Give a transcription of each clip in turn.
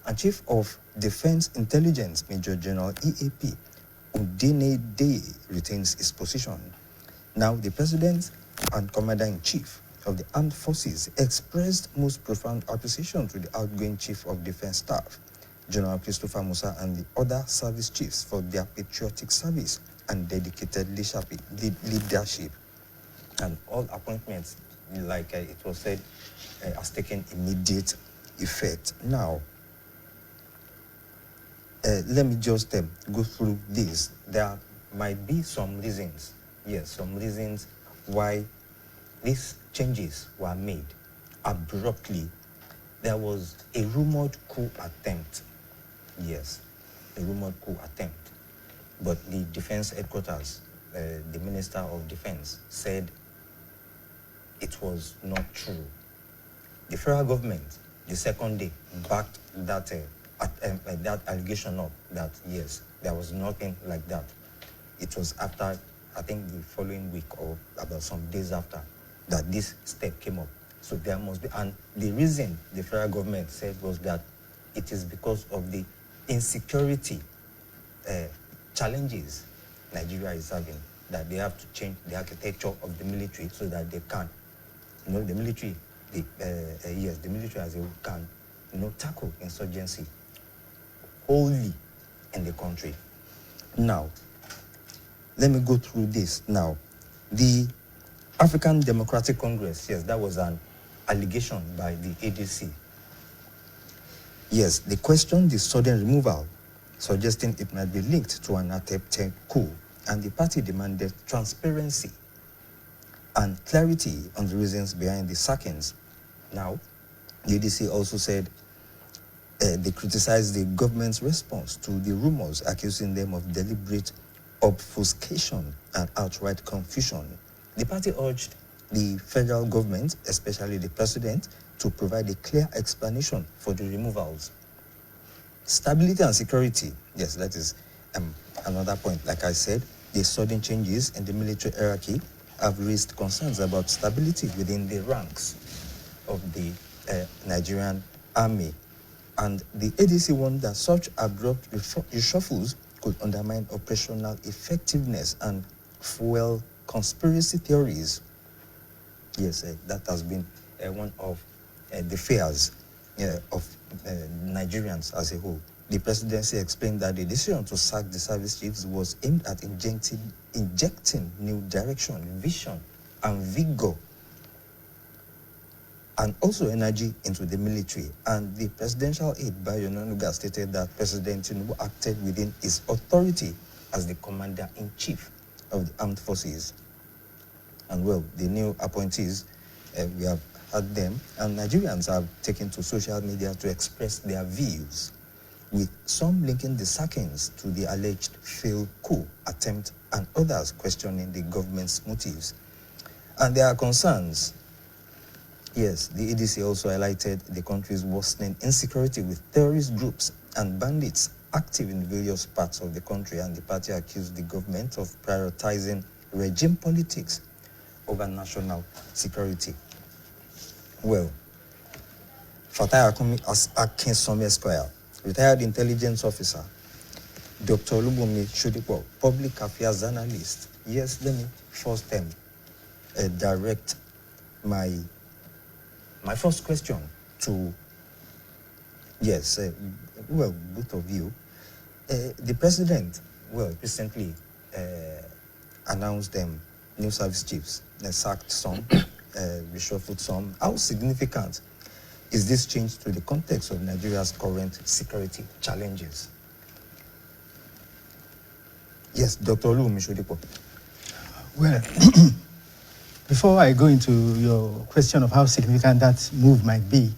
and Chief of Defense Intelligence Major General EAP Udene Day retains his position. Now, the President and Commander-in-Chief of the Armed Forces expressed most profound appreciation to the outgoing Chief of Defense Staff, General Christopher Musa, and the other service chiefs for their patriotic service and dedicated leadership. And all appointments, like it was said, has taken immediate effect. Now, let me just go through this. There might be some reasons, yes, some reasons why these changes were made abruptly. There was a rumored coup attempt. Yes, a rumored coup attempt. But the defense headquarters, the Minister of Defense, said it was not true. The federal government, the second day, backed that allegation up that, yes, there was nothing like that. It was after, I think, the following week or about some days after, that this step came up. So there must be, and the reason the federal government said was that it is because of the insecurity challenges Nigeria is having, that they have to change the architecture of the military so that they can, the military, yes, the military as a whole can, tackle insurgency wholly in the country. Now, let me go through this. Now, the African Democratic Congress, yes, that was an allegation by the ADC. Yes, they questioned the sudden removal, suggesting it might be linked to an attempted coup, and the party demanded transparency and clarity on the reasons behind the sackings. Now, the ADC also said they criticized the government's response to the rumors, accusing them of deliberate obfuscation and outright confusion. The party urged the federal government, especially the president, to provide a clear explanation for the removals. Stability and security, yes, that is another point. Like I said, the sudden changes in the military hierarchy have raised concerns about stability within the ranks of the Nigerian army. And the ADC warned that such abrupt reshuffles could undermine operational effectiveness and fuel conspiracy theories. Yes, that has been one of the fears of Nigerians as a whole. The presidency explained that the decision to sack the service chiefs was aimed at injecting new direction, vision, and vigor, and also energy into the military. And the presidential aide, Bayo Onanuga, stated that President Tinubu acted within his authority as the commander-in-chief of the armed forces. And well, the new appointees, we have had them, and Nigerians have taken to social media to express their views, with some linking the sackings to the alleged failed coup attempt and others questioning the government's motives. And there are concerns. Yes, the ADC also highlighted the country's worsening insecurity with terrorist groups and bandits active in various parts of the country, and the party accused the government of prioritizing regime politics over national security. Well, Fatai Akinsomi Esquire, retired intelligence officer, Dr. Olubunmi Shodipo, public affairs analyst. Yes, let me first direct my first question to, yes, well, both of you. The president, well, recently announced new service chiefs. They sacked some, reshuffled some. How significant is this change to the context of Nigeria's current security challenges? Yes, Dr. Olubunmi Shodipo. Well, before I go into your question of how significant that move might be,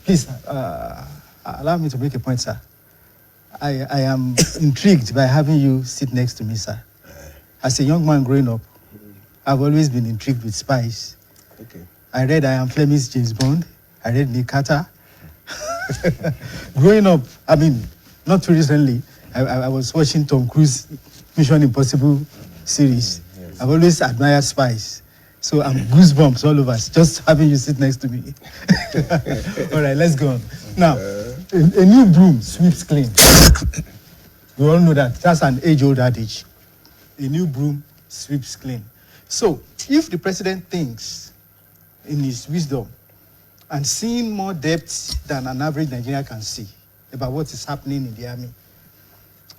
please allow me to make a point, sir. I am intrigued by having you sit next to me, sir. As a young man growing up, I've always been intrigued with spies. Okay. I read Ian Fleming's James Bond. I read Nick Carter. Growing up, I mean, not too recently, I was watching Tom Cruise Mission Impossible series. Yes. I've always admired spies. So I'm goosebumps all over just having you sit next to me. All right, let's go on. Now, a new broom sweeps clean. We all know that. That's an age-old adage. A new broom sweeps clean. So, if the president thinks, in his wisdom, and seeing more depth than an average Nigerian can see about what is happening in the army,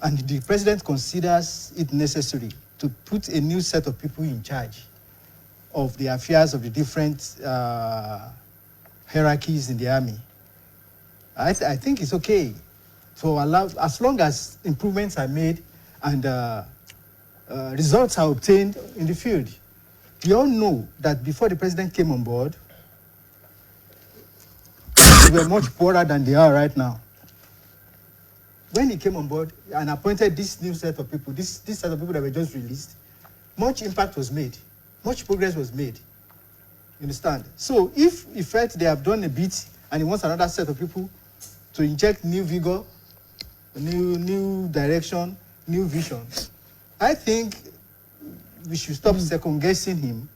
and the president considers it necessary to put a new set of people in charge of the affairs of the different hierarchies in the army, I think it's okay to allow, as long as improvements are made and results are obtained in the field. We all know that before the president came on board, they were much poorer than they are right now. When he came on board and appointed this new set of people, this set of people that were just released, much impact was made, much progress was made. You understand? So if he felt they have done a bit and he wants another set of people to inject new vigor, new direction, new vision, I think we should stop second-guessing him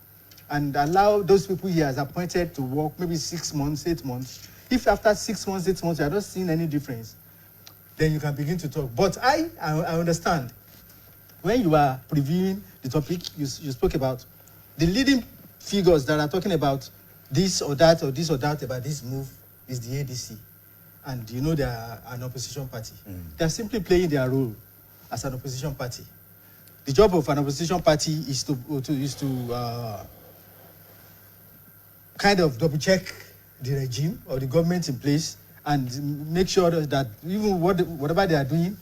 and allow those people he has appointed to work maybe 6 months, 8 months. If after 6 months, 8 months, you are not seeing any difference, then you can begin to talk. But I understand. When you are previewing the topic, you spoke about the leading figures that are talking about this or that or this or that about this move is the ADC. And you know they are an opposition party. They are simply playing their role as an opposition party. The job of an opposition party is to kind of double-check the regime or the government in place and make sure that even whatever they are doing,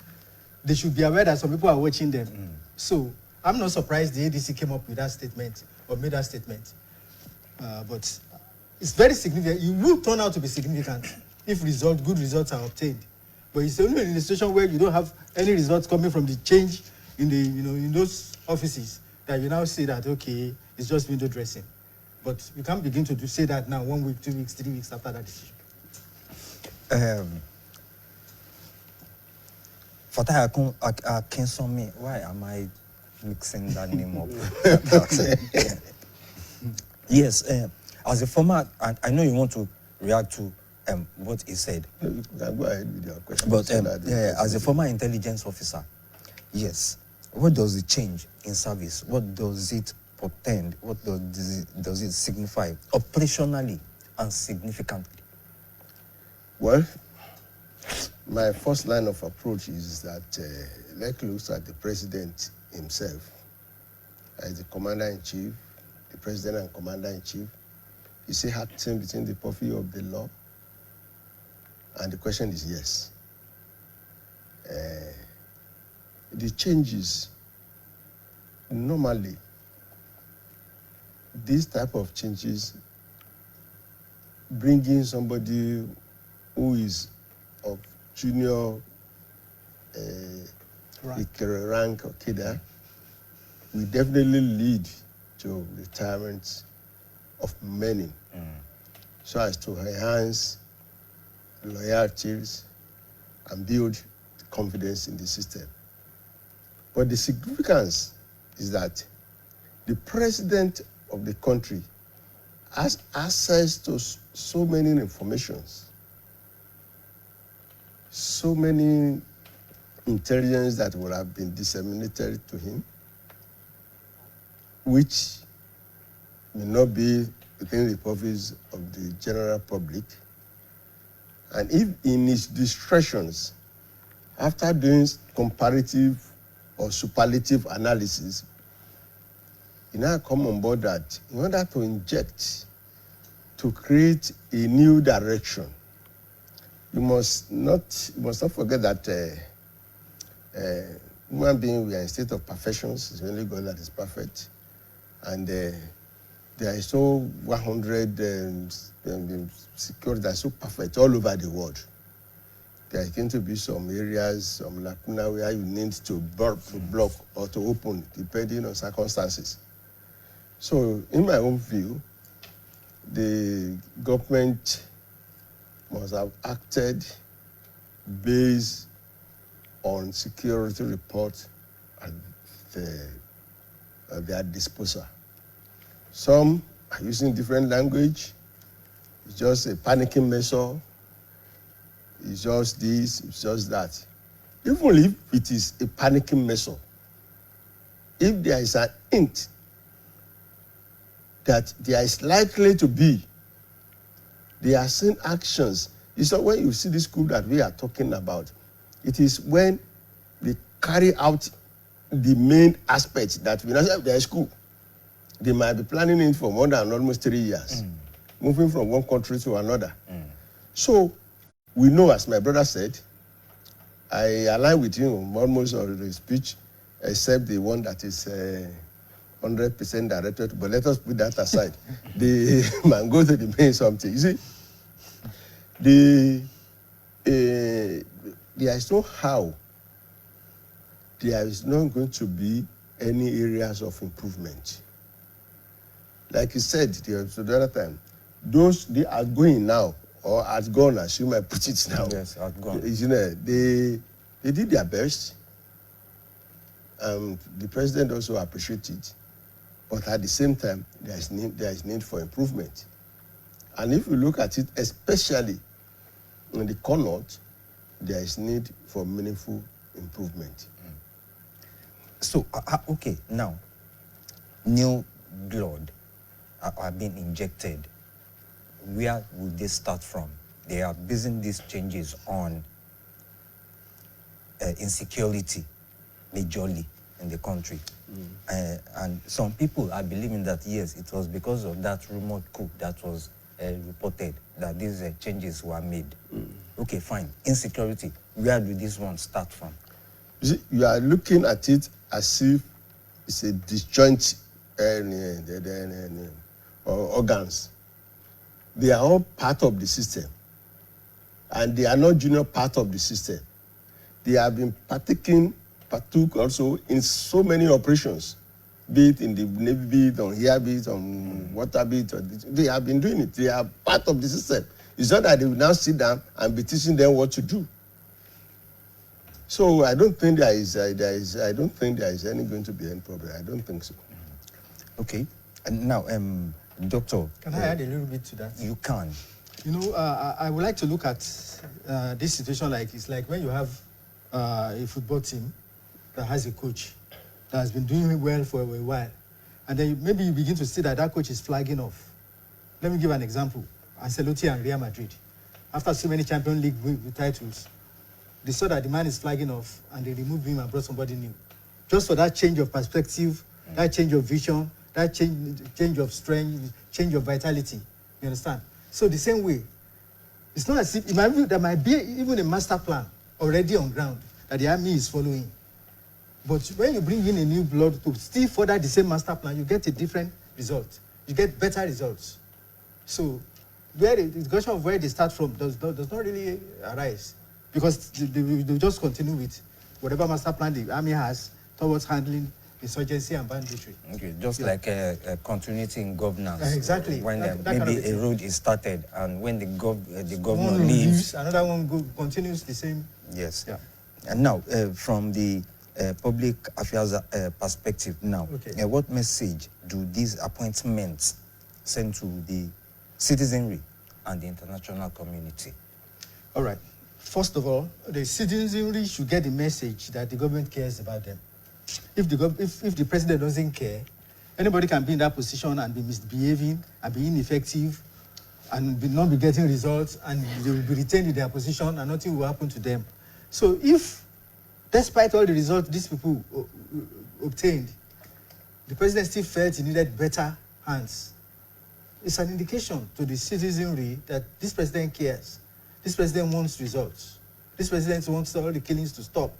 they should be aware that some people are watching them. So I'm not surprised the ADC came up with that statement or made that statement. But it's very significant. It will turn out to be significant if good results are obtained. But it's only in a situation where you don't have any results coming from the change in in those offices that you now say that, okay, it's just window dressing. But you can't begin to say that now 1 week, 2 weeks, 3 weeks after that decision. Fatai Akinsomi, why am I mixing that name up? Yes, as a former, I know you want to react to what he said. Go ahead with your question. But as a former intelligence officer, yes, what does it change in service? What does it portend? What does it signify operationally and significantly? Well, my first line of approach is that let's look at the president himself as the commander-in-chief, the president and commander-in-chief. Is he acting between the purview of the law? And the question is yes. The changes, normally, this type of changes, bringing somebody who is of junior rank or cadre, will definitely lead to retirement of many, so as to enhance loyalties and build confidence in the system. But the significance is that the president of the country has access to so many informations, so many intelligence that would have been disseminated to him, which may not be within the purview of the general public. And if in his discretions, after doing comparative or superlative analysis, he now come on board that in order to inject, to create a new direction, you must not forget that human beings, we are in a state of perfections. It's only God that is perfect. And there is so 100 security that is so perfect all over the world. There are going to be some areas, some lacuna where you need to block or to open, depending on circumstances. So, in my own view, the government must have acted based on security reports at their disposal. Some are using different language. It's just a panicking measure. it's just this, it's just that. Even if it is a panicking measure, if there is an hint that there is likely to be, there are certain actions. It's not when you see this school that we are talking about. It is when they carry out the main aspect that we know there is school. They might be planning it for more than almost 3 years, moving from one country to another. So we know, as my brother said, I align with him almost on the speech, except the one that is 100% directed. But let us put that aside. The man go to the main something. You see, there is no how. There is not going to be any areas of improvement. Like you said the other time, those they are going now, or has gone, as you might put it now. Yes, outgone. You know, they did their best. The president also appreciated it, but at the same time, there is need for improvement. And if you look at it, especially in the core north, there is need for meaningful improvement. So, okay, now, new blood are being injected. Where would they start from? They are basing these changes on insecurity, majorly, in the country. And some people are believing that, yes, it was because of that rumored coup that was reported that these changes were made. Okay, fine. Insecurity, where do this one start from? You see, you are looking at it as if it's a disjoint organs. They are all part of the system, and they are not junior part of the system. They have been partook also in so many operations, be it in the Navy, be it on air, be it on water, be it on this. They have been doing it. They are part of the system. It's not that they will now sit down and be teaching them what to do. So I don't think there is any going to be any problem. I don't think so. Okay. And now, Doctor. Can I add a little bit to that? You can. You know, I would like to look at this situation like it's like when you have a football team that has a coach that has been doing well for a while, and then maybe you begin to see that that coach is flagging off. Let me give an example. Ancelotti and Real Madrid. After so many Champions League titles, they saw that the man is flagging off, and they removed him and brought somebody new. Just for that change of perspective, that change of vision, that change of strength, change of vitality. You understand? So the same way, it's not as if there might be even a master plan already on ground that the army is following. But when you bring in a new blood to still further the same master plan, you get a different result. You get better results. So where the question of where they start from does not really arise, because they just continue with whatever master plan the army has towards handling insurgency and banditry. Okay, just like a continuity in governance. Exactly. When that maybe kind of a road is started, and when the governor one leaves, another one continues the same. yes. Yeah. And now, from the public affairs perspective, now, Okay. what message do these appointments send to the citizenry and the international community? All right. First of all, the citizenry should get the message that the government cares about them. If the president doesn't care, anybody can be in that position and be misbehaving and be ineffective and not be getting results, and they will be retained in their position and nothing will happen to them. So if, despite all the results these people obtained, the president still felt he needed better hands, it's an indication to the citizenry that this president cares. This president wants results. This president wants all the killings to stop,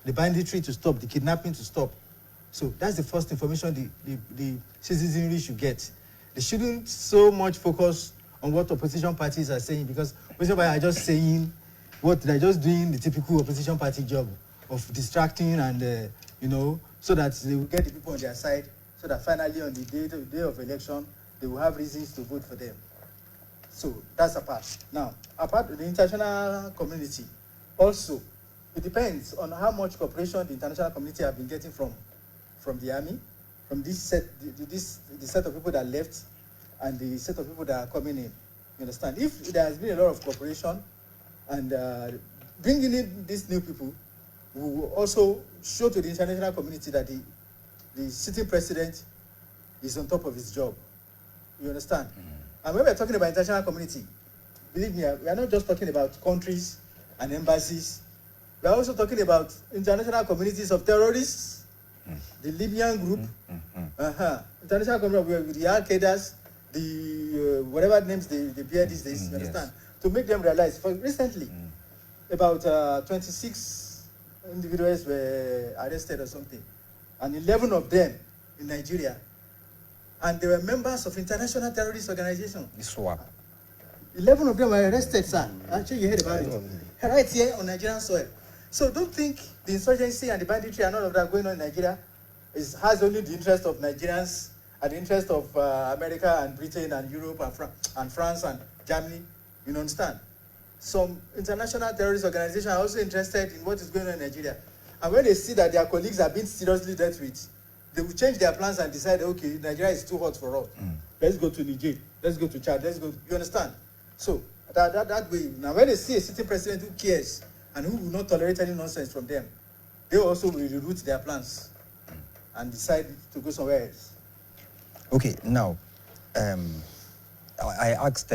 the banditry to stop, the kidnapping to stop. So that's the first information the citizenry should get. They shouldn't so much focus on what opposition parties are saying, because opposition parties are just saying what they're just doing, the typical opposition party job of distracting and, so that they will get the people on their side, so that finally on the day of election, they will have reasons to vote for them. So that's a part. Now, apart from the international community, also, it depends on how much cooperation the international community have been getting from the army, from the set of people that left, and the set of people that are coming in. You understand? If there has been a lot of cooperation, And bringing in these new people will also show to the international community that the sitting president is on top of his job. You understand? And when we're talking about international community, believe me, we are not just talking about countries and embassies. We are also talking about international communities of terrorists, the Libyan group, international community with the Al-Qaedas, the whatever names they bear these days, you understand? To make them realize. For recently, about 26 individuals were arrested or something, and 11 of them in Nigeria, and they were members of international terrorist organization. ISWAP. 11 of them were arrested, sir. Actually, you heard about it. Right here on Nigerian soil. So don't think the insurgency and the banditry and all of that going on in Nigeria has only the interest of Nigerians and the interest of America and Britain and Europe and France and Germany. You understand? Some international terrorist organizations are also interested in what is going on in Nigeria. And when they see that their colleagues are being seriously dealt with, they will change their plans and decide, okay, Nigeria is too hot for us. Let's go to Niger. Let's go to Chad. Let's go. You understand? So that way, now when they see a sitting president who cares and who will not tolerate any nonsense from them, they also will reroute their plans and decide to go somewhere else. Okay, now, I asked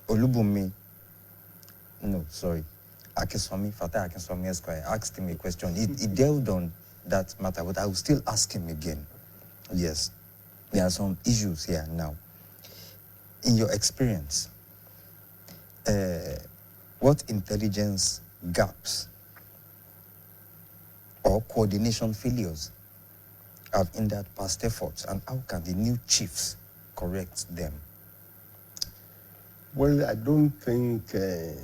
Olubunmi, Akinswami, Fatai Akinswami Esquire, I asked him a question. He delved on that matter, but I will still ask him again. Yes, there are some issues here now. In your experience, what intelligence gaps or coordination failures have hindered past efforts, and how can the new chiefs correct them? Well, I don't think there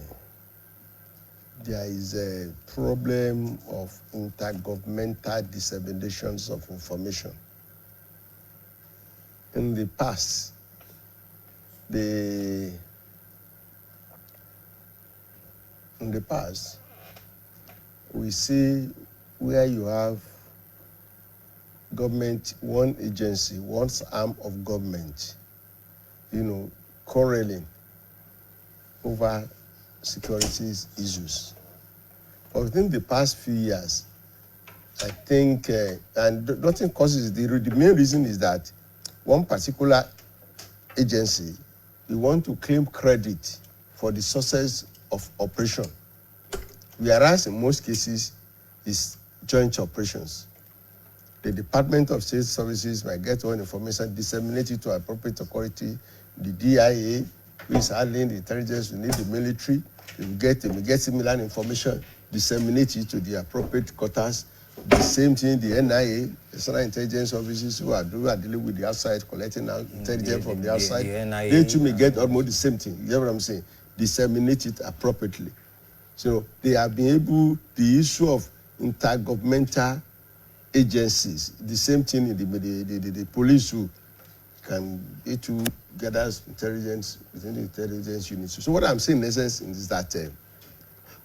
is a problem of intergovernmental disseminations of information. In the past, we see where you have government, one agency, one arm of government, quarreling over security issues. But within the past few years, I think, and nothing causes the main reason is that one particular agency, we want to claim credit for the success of operation, whereas in most cases, it's joint operations. The Department of State Services might get all information, disseminate it to appropriate authority. The DIA, who is handling the intelligence, we need the military. We get similar information, disseminate it to the appropriate quarters. The same thing, the NIA, National Intelligence Officers who are dealing with the outside, collecting intelligence from the outside. The NIA, they too may get almost the same thing. You know what I'm saying? Disseminate it appropriately. So they have been able, the issue of intergovernmental agencies, the same thing in the police who can gather intelligence within the intelligence units. So what I'm saying in essence is that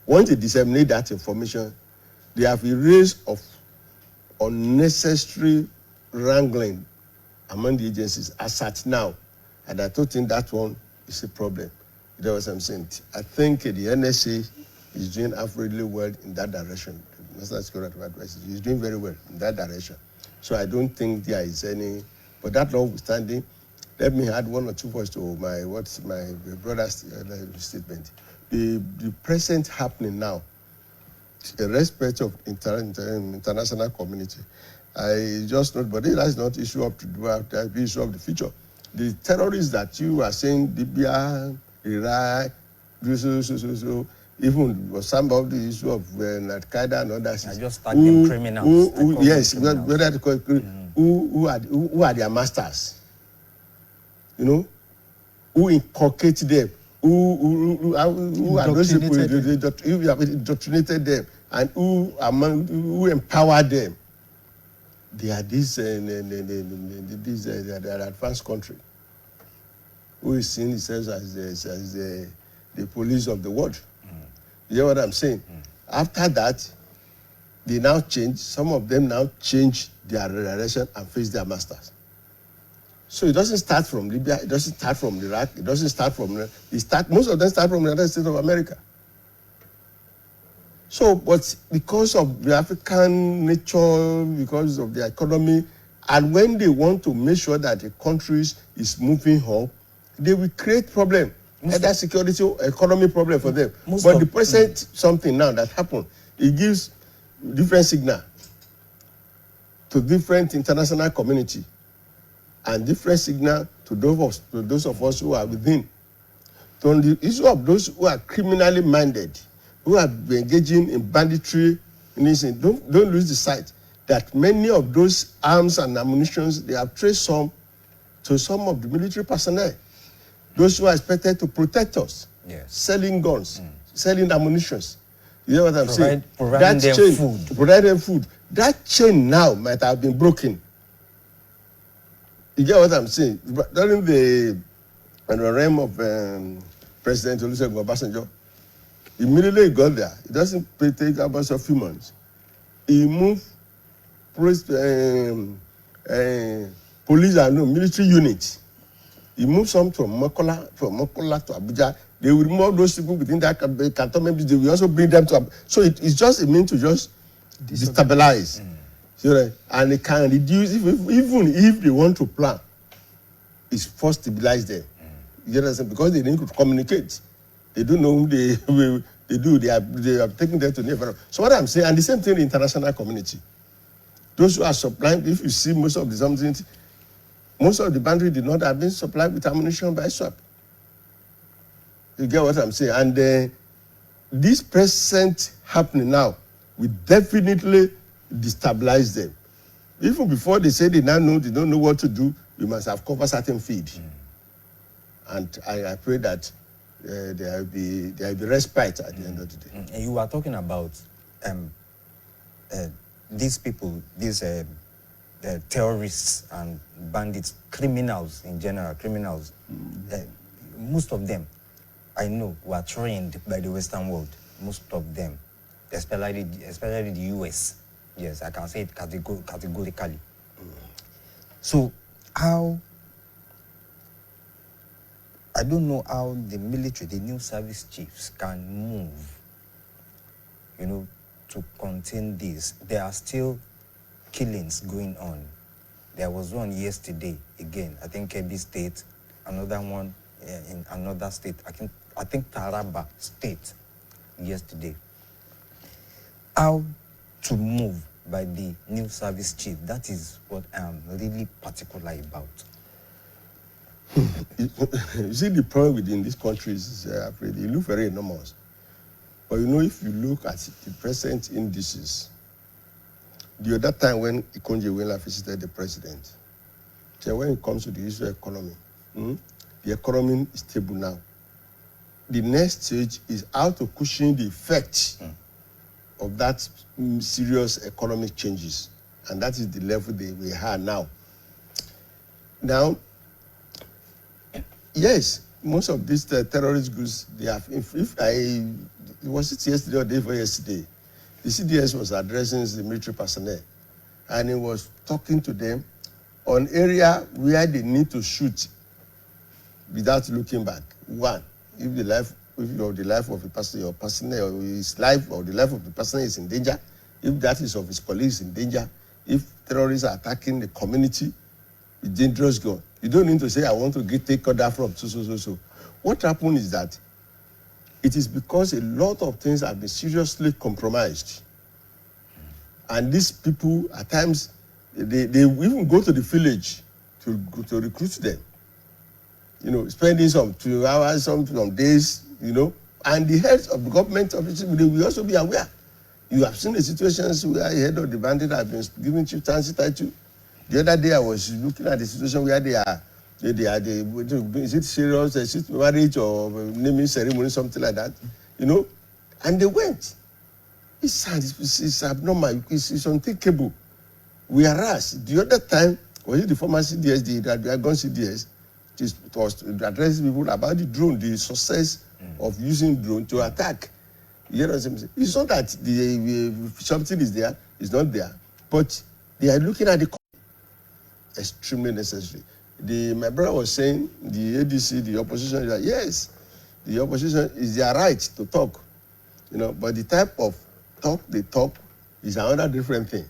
once they disseminate that information, they have a race of unnecessary wrangling among the agencies as at now. And I don't think that one is a problem. You know what I'm saying? I think the NSA is doing averagely well in that direction. The National Security Advice is doing very well in that direction. So I don't think there is any, but that notwithstanding, let me add one or two words to my brother's statement. The present happening now, in respect of international community, I just not, but that's not issue of the issue of the future. The terrorists that you are saying, Libya, Iraq, even some of the issue of Al-Qaeda and others. I just start them criminals. Who are their masters? Who inculcate them? Who are those people who have indoctrinated them and who empower them? They are these advanced country who is seen themselves as the police of the world. You hear what I'm saying? After that, they now change. Some of them now change their direction and face their masters. So it doesn't start from Libya, it doesn't start from Iraq, it doesn't start from, most of them start from the United States of America. So, but because of the African nature, because of the economy, and when they want to make sure that the country is moving up, they will create problem, either security or economy problem for them. But the present something now that happened, it gives different signal to different international community and different signal to those of us who are within. So on the issue of those who are criminally minded, who are engaging in banditry, don't lose the sight that many of those arms and ammunition, they have traced some to some of the military personnel. Those who are expected to protect us, selling guns, selling ammunition. You know what I'm saying? Providing them food. Providing them food. That chain now might have been broken. You get what I'm saying? During the reign of President Olusegun Obasanjo, immediately he got there. It doesn't take about a few months. He moved police and military units. He moved some from Mokola to Abuja. They will remove those people within that cantonment. They will also bring them to Abuja. So it's just a means to just destabilize. So, and it can reduce, even if they want to plan, it's first stabilize them. You understand? Because they need to communicate. They don't know who they do. They are taking them to the environment. So what I'm saying, and the same thing in the international community. Those who are supplying, if you see most of the boundary did not have been supplied with ammunition by SWAP. You get what I'm saying? And this present happening now will definitely destabilize them. Even before they say they don't know what to do, we must have covered certain field. And I pray that there will be respite at the end of the day. And you are talking about these people, these terrorists and bandits, criminals in general, most of them, I know, were trained by the Western world. Most of them, especially the US. Yes, I can say it categorically. So I don't know how the military, the new service chiefs can move, to contain this. There are still killings going on. There was one yesterday, again, I think Kebbi State, another one in another state, I think Taraba State, yesterday. How to move by the new service chief, that is what I'm really particular about. You see, the problem within these countries is they look very enormous. But if you look at the present indices, the other time when Ikonje Iweala visited the president, so when it comes to the issue of economy, the economy is stable now. The next stage is how to cushion the effect of that serious economic changes. And that is the level we are now. Now, yes, most of these terrorist groups, they have, was it yesterday or day before yesterday? The CDS was addressing the military personnel, and he was talking to them on area where they need to shoot without looking back. One, if the life of a person, your personnel, or his life or the life of the person is in danger, if that is of his colleagues in danger, if terrorists are attacking the community with dangerous gun, you don't need to say, I want to take order from so. What happened is that it is because a lot of things have been seriously compromised. And these people, at times, they even go to the village to recruit them. Spending some 2 hours, some days, and the heads of the government officials, they will also be aware. You have seen the situations where the head of the bandit have been given chieftaincy title. The other day I was looking at the situation where is it serious, is it marriage or naming ceremony, something like that, and they went. It's sad, it's abnormal, it's unthinkable. Whereas the other time, was it the former CDS, the gone CDS, it was to address people about the drone, the success of using drone to attack. You know what I'm saying? It's not that something is there, it's not there, but they are looking at the extremely necessary. my brother was saying, the ADC, the opposition, that yes, the opposition is their right to talk, but the type of talk they talk is another different thing.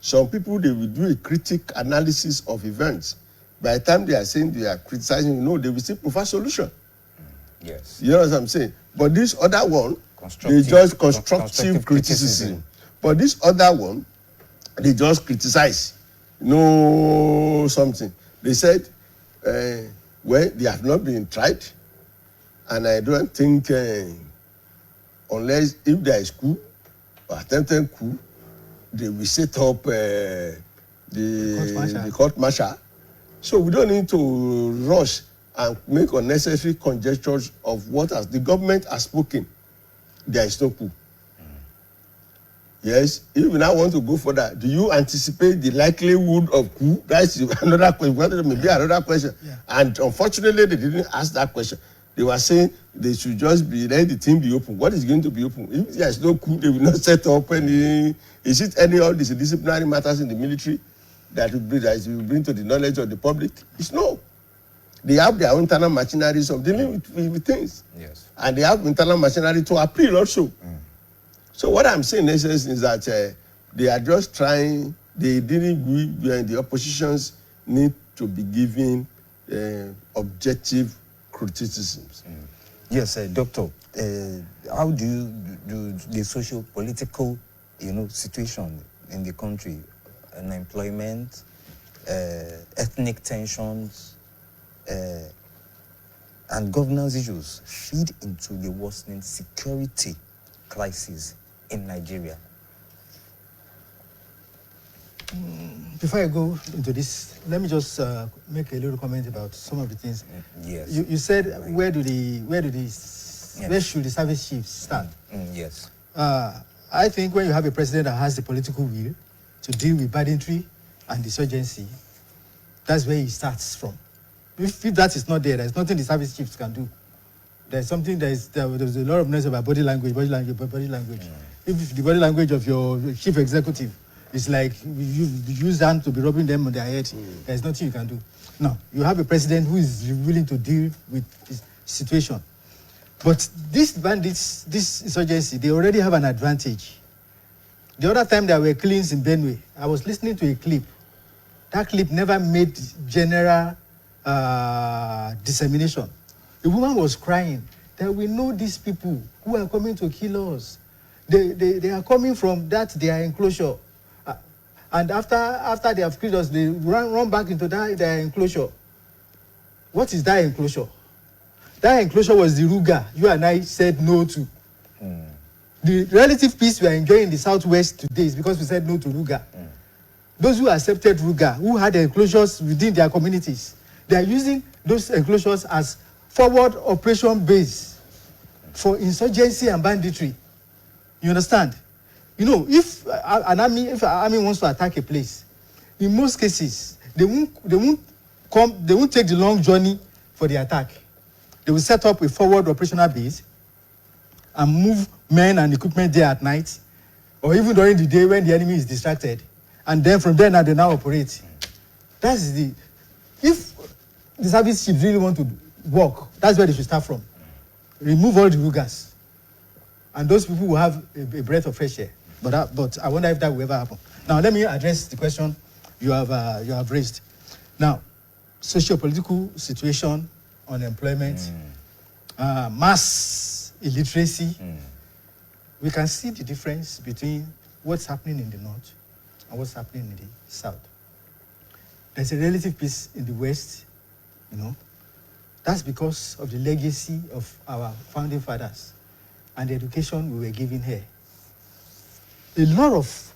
Some people, they will do a critic analysis of events. By the time they are saying they are criticizing, they will still prefer solution. Yes. You know what I'm saying? But this other one, they just constructive criticism. But this other one, they just criticize. Something. They said, well, they have not been tried, and I don't think, unless if there is coup or attempted coup, they will set up the court martial. So we don't need to rush and make unnecessary conjectures of what the government has spoken. There is no coup. Yes, if we now want to go further, do you anticipate the likelihood of coup? That's another question. Maybe another question. Yeah. And unfortunately, they didn't ask that question. They were saying they should just let the thing be open. What is going to be open? If there is no coup, they will not set up any. Is it any of these disciplinary matters in the military that will bring to the knowledge of the public? It's no. They have their own internal machineries of dealing with things. Yes. And they have internal machinery to appeal also. So what I'm saying in essence is that they are just trying, they didn't agree, the oppositions need to be given objective criticisms. Yes, Doctor, how do the socio-political, situation in the country, unemployment, ethnic tensions, and governance issues feed into the worsening security crisis in Nigeria? Before I go into this, let me just make a little comment about some of the things. Yes. You said where should the service chiefs start? Yes. I think when you have a president that has the political will to deal with banditry and insurgency, that's where he starts from. If that is not there's nothing the service chiefs can do. There's a lot of noise about body language. If the body language of your chief executive is like you use hand to be rubbing them on their head, there's nothing you can do. Now, you have a president who is willing to deal with this situation. But these bandits, this insurgency, they already have an advantage. The other time there were killings in Benue, I was listening to a clip. That clip never made general dissemination. The woman was crying that we know these people who are coming to kill us. They are coming from their enclosure. And after they have killed us, they run back into their enclosure. What is that enclosure? That enclosure was the Ruga you and I said no to. The relative peace we are enjoying in the southwest today is because we said no to Ruga. Those who accepted Ruga, who had enclosures within their communities, they are using those enclosures as forward operation base for insurgency and banditry. You understand? If an army wants to attack a place, in most cases they won't take the long journey for the attack. They will set up a forward operational base and move men and equipment there at night, or even during the day when the enemy is distracted, and then from there they now operate. If the service chiefs really want to work, that's where they should start from. Remove all the Rugas, and those people will have a breath of fresh air. But I wonder if that will ever happen. Now, let me address the question you have raised. Now, socio-political situation, unemployment, mass illiteracy. We can see the difference between what's happening in the north and what's happening in the south. There's a relative peace in the west, That's because of the legacy of our founding fathers and the education we were given here. A lot of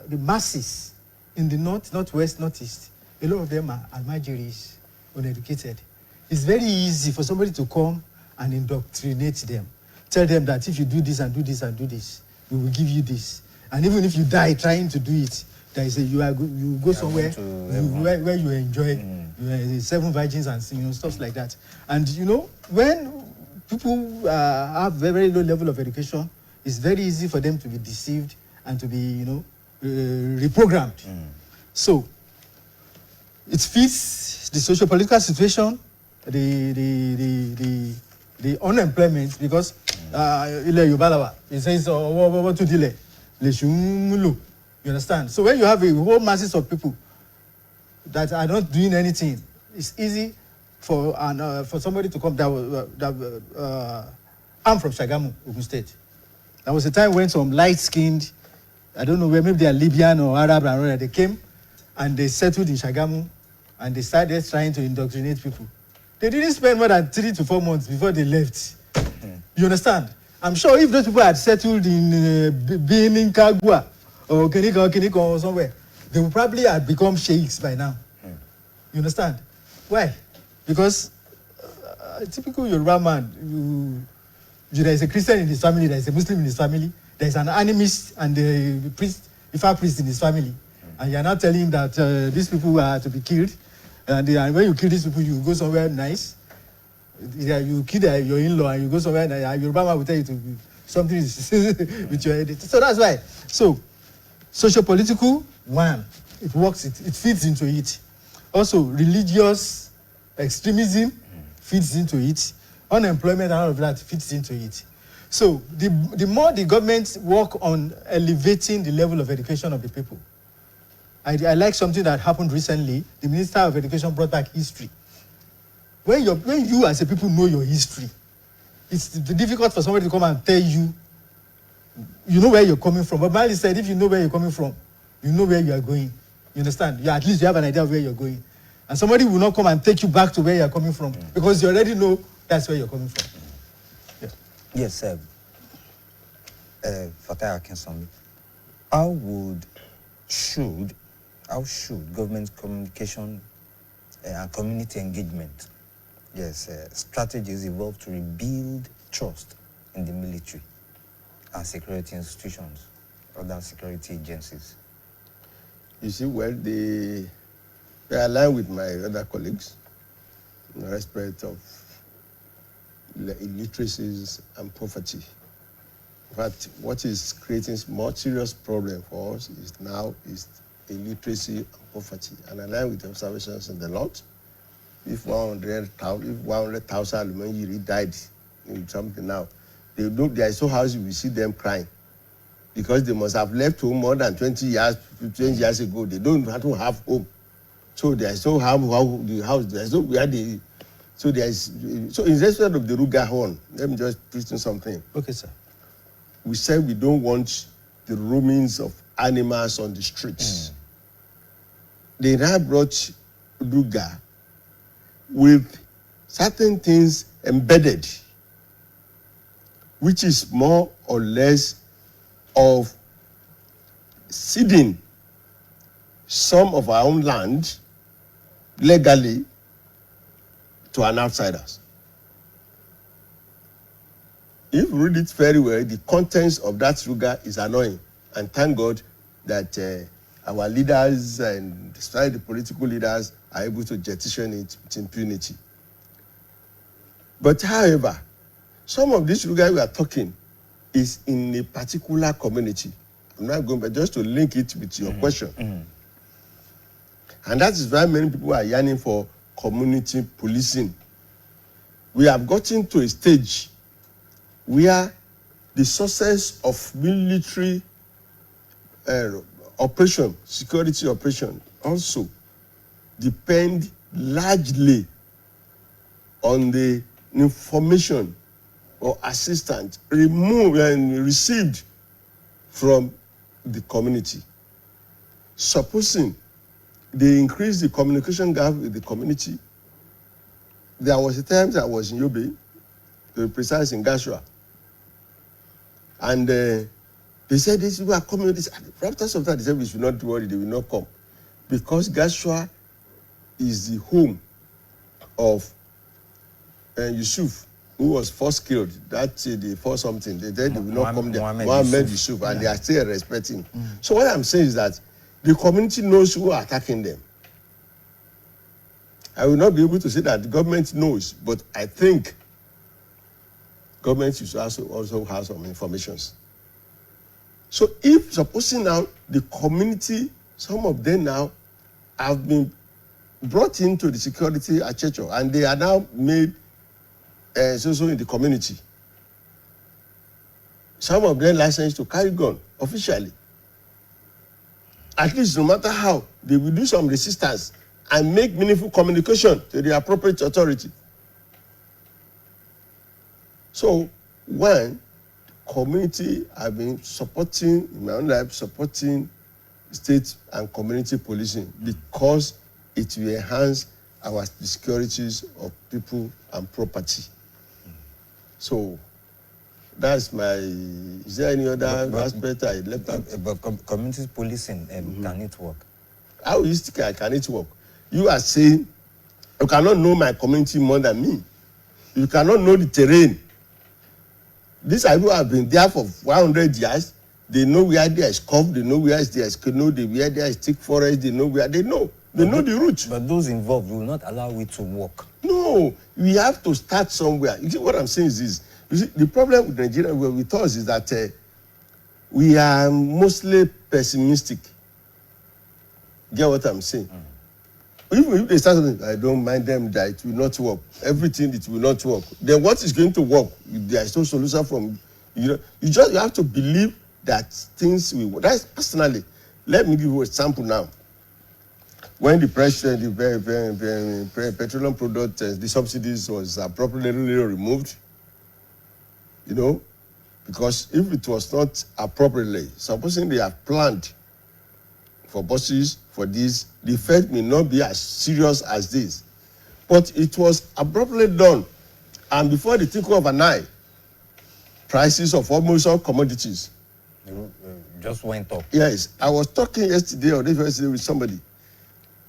the masses in the north, northwest, northeast, a lot of them are Almajiris, uneducated. It's very easy for somebody to come and indoctrinate them. Tell them that if you do this and do this and do this, we will give you this. And even if you die trying to do it, there is you go somewhere where you enjoy 7 virgins and stuff like that. And when people have very, very low level of education, it's very easy for them to be deceived and to be reprogrammed. So it fits the socio-political situation, the unemployment, because it says what to delay. You understand? So when you have a whole masses of people that are not doing anything, it's easy for somebody to come I'm from Shagamu, Ogun State. There was a time when some light-skinned, I don't know where, maybe they are Libyan or Arab, and they came and they settled in Shagamu and they started trying to indoctrinate people. They didn't spend more than 3 to 4 months before they left. You understand? I'm sure if those people had settled in Benin, Kagwa, or Kiniko or somewhere, they would probably have become sheikhs by now. You understand? Why? Because a typical Yoruba man, there is a Christian in his family, there is a Muslim in his family, there is an animist and a priest, Ifa priest in his family. And you are not telling him that these people are to be killed. And when you kill these people, you go somewhere nice. You kill your in-law and you go somewhere nice. Yoruba man will tell you to be something with your head. So that's why. So, socio-political, one, it works, it fits into it. Also, religious extremism fits into it. Unemployment and all of that fits into it. So, the more the government work on elevating the level of education of the people, I like something that happened recently. The Minister of Education brought back history. When you as a people know your history, it's difficult for somebody to come and tell you, you know where you're coming from. But Mali said, if you know where you're coming from, you know where you are going. You understand? At least you have an idea of where you're going. And somebody will not come and take you back to where you're coming from because you already know that's where you're coming from. Yeah. Yes, sir. Fatai Akinsomi, how should government communication and community engagement, strategies evolve to rebuild trust in the military and security institutions, other security agencies? You see, well, they align with my other colleagues in respect of illiteracies and poverty. In fact, what is creating more serious problem for us is illiteracy and poverty. And align with the observations in the North. If 100,000 Alumni died in something now, they are so happy we see them crying because they must have left home more than 20 years ago. They don't have to have home. So they are so happy the house, they are so where they. So there is, so in respect of the Ruga horn, let me just preach something. Okay, sir. We said we don't want the roamings of animals on the streets. They now brought Ruga with certain things embedded, which is more or less of ceding some of our own land legally to an outsiders. If you read it very well, the contents of that Ruga is annoying. And thank God that our leaders and especially the political leaders are able to jettison it with impunity. But however, some of this Ruga we are talking is in a particular community. I'm not going, but just to link it with your question. And that is why many people are yearning for community policing. We have gotten to a stage where the sources of military operation, security operation, also depend largely on the information or assistance removed and received from the community. Supposing they increase the communication gap with the community. There was a time that I was in Yobe, to be precise, in Gashua. And they said these people are coming. After some time, they said we should not worry, they will not come. Because Gashua is the home of Yusuf, who was first killed. That's the first something. They said they will not come there. Mohammed Yusuf, and they are still respecting. So what I'm saying is that the community knows who are attacking them. I will not be able to say that the government knows, but I think government should also have some information. So if supposing now the community, some of them now have been brought into the security at Checho, and they are now made so in the community. Some of them licensed to carry gun officially. At least, no matter how, they will do some resistance and make meaningful communication to the appropriate authority. So, one, community have been supporting, in my own life, supporting state and community policing because it will enhance our securities of people and property. So, that's my. Is there any other aspect I left out? But community policing, can it work? How can it work? You are saying you cannot know my community more than me. You cannot know the terrain. These people who have been there for 100 years. They know where there is cough. They know where there is canoe. Where there is thick forest. They know where they know. They know the route. But those involved will not allow it to work. No, we have to start somewhere. You see, what I'm saying is this. You see, the problem with Nigeria, with us, is that we are mostly pessimistic. Get what I'm saying? Even if they start something, I don't mind them that it will not work. Everything, it will not work. Then what is going to work? There is no solution from, you have to believe that things will work. That's personally. Let me give you an example now. When the petroleum product, the subsidies was appropriately removed, because if it was not appropriately, supposing they have planned for buses, for this, the effect may not be as serious as this. But it was abruptly done, and before the twinkle of an eye, prices of almost all commodities just went up. Yes, I was talking yesterday or day with somebody.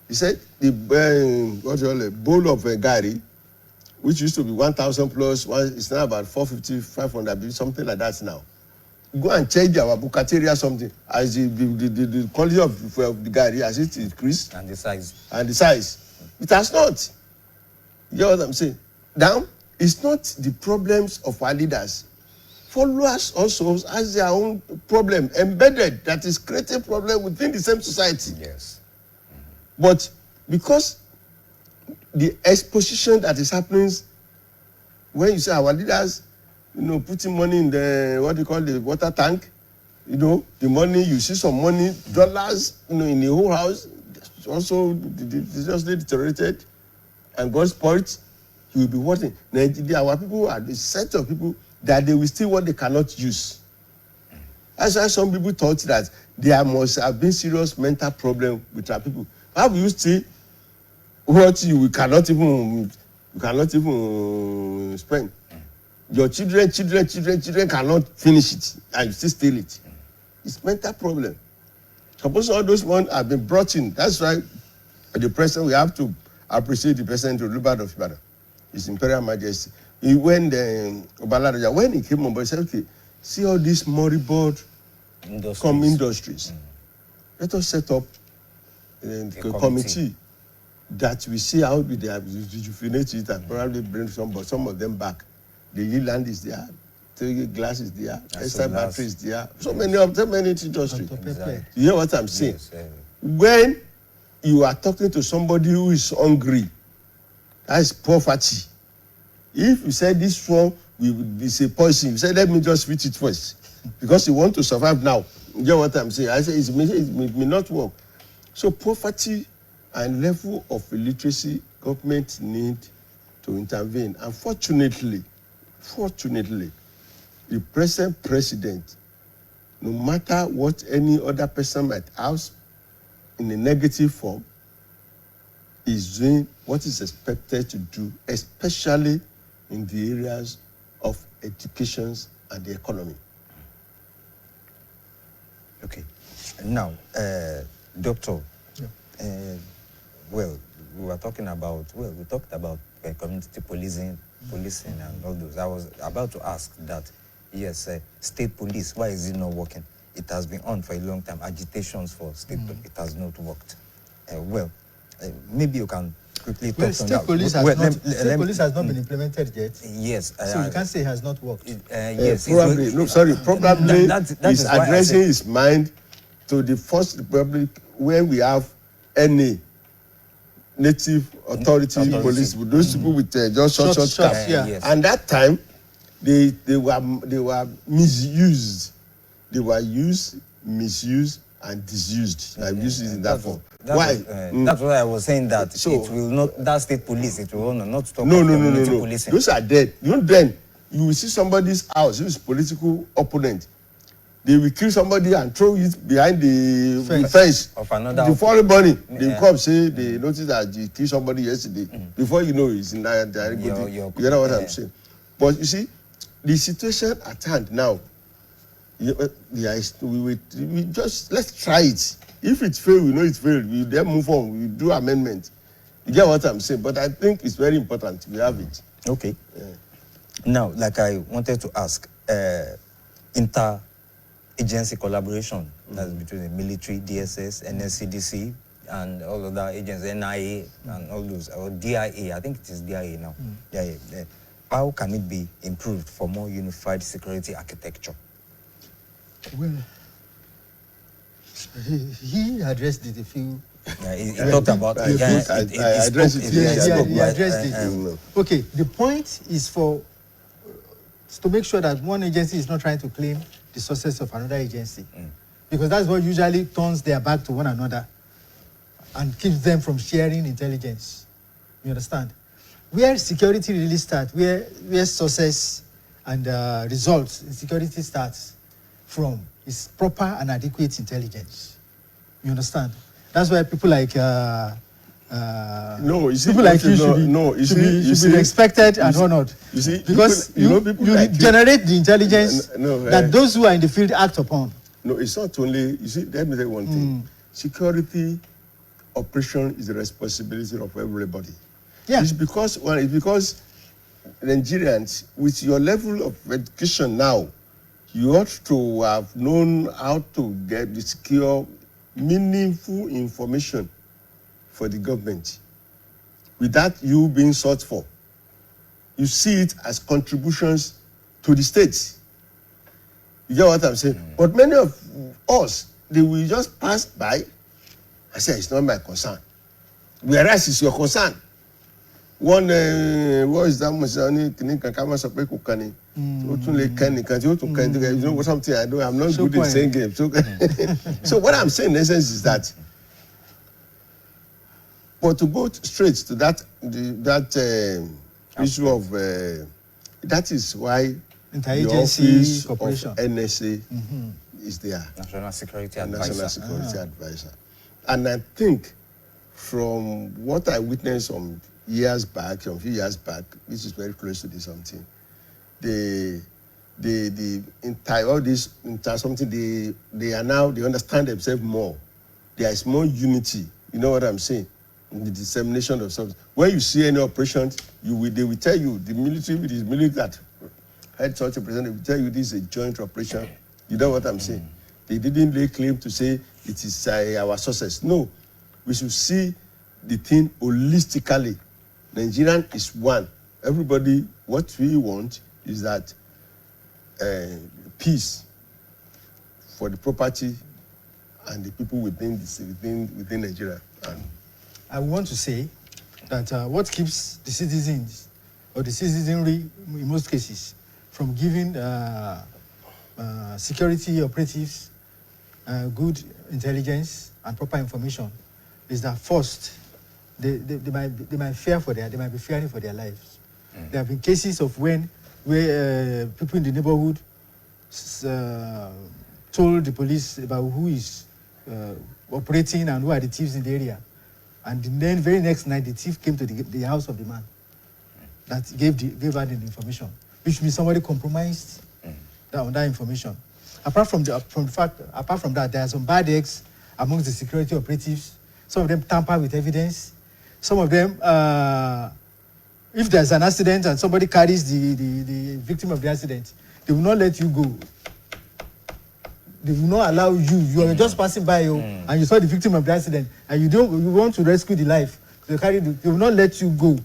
He said the bowl of gari, which used to be 1,000 plus, it's now about 450, 500, something like that now. Go and change our bukateria something as the quality of the gari as it increased. And the size. It has not. You know what I'm saying? Now, it's not the problems of our leaders. Followers also has their own problem embedded that is creating problem within the same society. Yes. But because the exposition that is happening when you say our leaders, putting money in the, what do you call the water tank, the money, you see some money, dollars, in the whole house, also seriously deteriorated and got spoiled, he will be watching. Our people are the set of people that they will steal what they cannot use. That's why some people thought that there must have been serious mental problem with our people. How will you steal what you cannot even spend? Your children cannot finish it, and you still steal it. It's mental problem. Suppose all those ones have been brought in. That's why the president, we have to appreciate the president of Ibadan, His Imperial Majesty. When he came on board, he said, okay, see all these moribund industries. Let us set up a committee that we see how they have rejuvenate it and probably bring some of them back. The land is there, the glass is there, extra battery is there, so many industries. Exactly. You hear what I'm saying? Yes, when you are talking to somebody who is hungry, that is poverty. If you say this one is a poison, you say let me just eat it first because you want to survive now. You hear what I'm saying? I say it may not work. So poverty and level of illiteracy, government need to intervene. And fortunately, the present president, no matter what any other person might ask in a negative form, is doing what is expected to do, especially in the areas of education and the economy. Okay. Now, Doctor, we talked about community policing and all those. I was about to ask that, yes, state police, why is it not working? It has been on for a long time. Agitations for state police, it has not worked. Maybe you can quickly talk on that. State police has not been implemented yet. Yes. So you can't say it has not worked. Yes. Probably he's addressing his mind to the First Republic when we have any native authority police, those people with just short Shots, yeah. Yes. And that time, they were misused. They were used, misused, and disused. I've used it in that form. Why? That's what I was saying, that So- it will not, that state police, it will not stop No. community policing. Those are dead. You know, then you will see somebody's house, who's political opponent. They will kill somebody and throw it behind the fence. Of another The following morning, they Yeah. come say they noticed that you killed somebody yesterday. Before you know, it's in that. You know what I'm saying? But you see, the situation at hand now. We just let's try it. If it fails, we know it failed. We then move on. We do amendment. You get what I'm saying? But I think it's very important we have it. Okay. Now, like I wanted to ask, inter-agency collaboration, that's between the military, DSS, NSCDC, and all other agencies, NIA, and all those, or DIA, I think it is DIA now. DIA. How can it be improved for more unified security architecture? Well, he addressed it a few. He talked about I addressed it. He addressed it. Okay, the point is to make sure that one agency is not trying to claim the success of another agency, because that's what usually turns their back to one another and keeps them from sharing intelligence. You understand? Where security really starts, where success and results in security starts from, is proper and adequate intelligence. You understand? That's why people like No, you see, people like you should be respected and honored. You see, because people you like generate the intelligence that those who are in the field act upon. No, it's not only. You see, let me tell you one thing. Security operation is the responsibility of everybody. Yeah. It's because Nigerians, with your level of education now, you ought to have known how to get the secure, meaningful information for the government without you being sought for. You see it as contributions to the states. You get what I'm saying? But many of us, they will just pass by and say, it's not my concern. Whereas it's your concern. One, what is that much? You know something I do. I'm not good in saying games. So what I'm saying in essence is that, but to go straight to that issue of that is why Interagency the office cooperation of NSA is there. National Security Advisor. National Security Advisor. And I think from what I witnessed some few years back, which is very close to this something, they understand themselves more. There is more unity. You know what I'm saying? In the dissemination of something. When you see any operations, they will tell you, the military that had such a president, they will tell you this is a joint operation. You know what I'm saying? They didn't lay claim to say it is our success. No, we should see the thing holistically. Nigerian is one. Everybody, what we want is that peace for the property and the people within Nigeria. And I want to say that what keeps the citizens or the citizenry, in most cases, from giving security operatives good intelligence and proper information is that first, they might fear for they might be fearing for their lives. There have been cases of where people in the neighborhood told the police about who is operating and who are the thieves in the area. And then very next night, the thief came to the house of the man that gave her the information, which means somebody compromised on that information. Apart from that, there are some bad eggs amongst the security operatives. Some of them tamper with evidence. Some of them, if there's an accident and somebody carries the victim of the accident, they will not let you go. They will not allow you. You are just passing by and you saw the victim of the accident and you want to rescue the life. They will not let you go.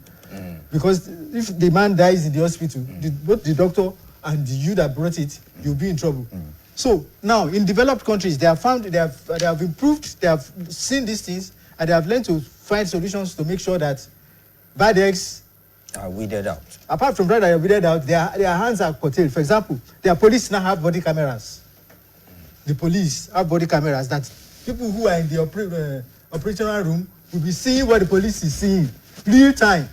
Because if the man dies in the hospital, both the doctor and you that brought it, you'll be in trouble. So now in developed countries, they have improved, they have seen these things, and they have learned to find solutions to make sure that bad eggs Are weeded out. apart from that are weeded out, their hands are curtailed. For example, their police now have body cameras. The police have body cameras that people who are in the operational room will be seeing what the police is seeing real time.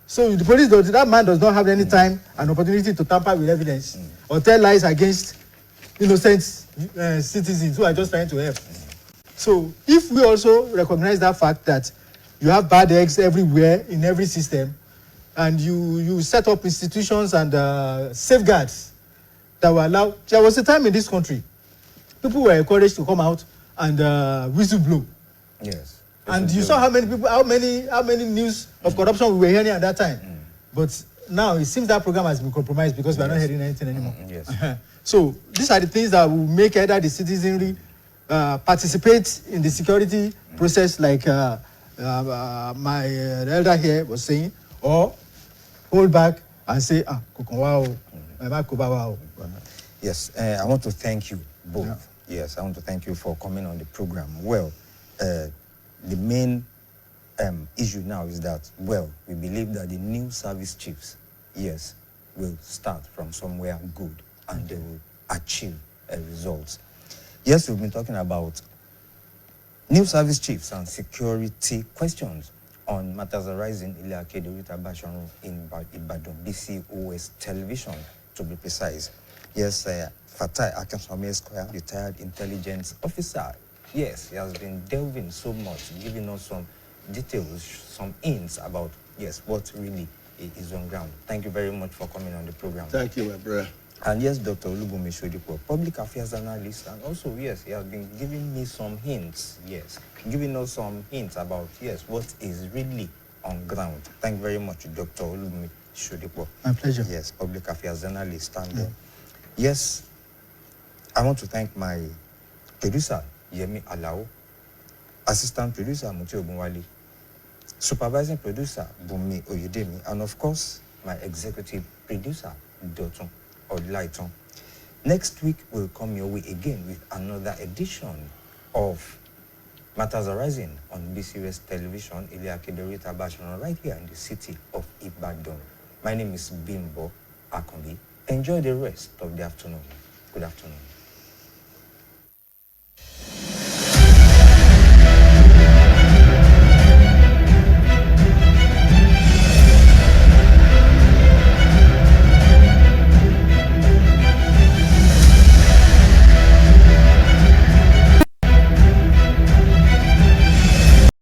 So the police that man does not have any time and opportunity to tamper with evidence or tell lies against innocent citizens who are just trying to help. So if we also recognize that fact that you have bad eggs everywhere in every system, and you set up institutions and safeguards that will allow. There was a time in this country, people were encouraged to come out and whistle blow. Yes. And you saw how many news of corruption we were hearing at that time. But now it seems that program has been compromised because we are not hearing anything anymore. Yes. So these are the things that will make either the citizenry participate in the security process, like my elder here was saying, or hold back and say, Yes, I want to thank you both. Yeah. Yes, I want to thank you for coming on the program. Well, the main issue now is that, well, we believe that the new service chiefs, yes, will start from somewhere good and they will achieve results. Yes, we've been talking about new service chiefs and security questions on matters arising in Ile-Akedo Basharu in Ibadan, BCOS television, to be precise. Yes, Fatai Akenswamy Esquire, retired intelligence officer. Yes, he has been delving so much, giving us some details, some hints about, yes, what really is on ground. Thank you very much for coming on the program. Thank you, my brother. And yes, Dr. Olubunmi Sodipo, public affairs analyst, and also, yes, he has been giving me some hints, yes, giving us some hints about, yes, what is really on ground. Thank you very much, Dr. Olubunmi Sodipo. My pleasure. Yes, public affairs analyst. And yes, I want to thank my producer, Yemi Alao, assistant producer, Muti Ogunwale, supervising producer, Bumi Oyedemi, and of course, my executive producer, Dotun Odlaiton. Next week, we'll come your way again with another edition of Matters Arising on BCOS television, Ile-Akedo Basharu, right here in the city of Ibadan. My name is Bimbo Akombi. Enjoy the rest of the afternoon. Good afternoon.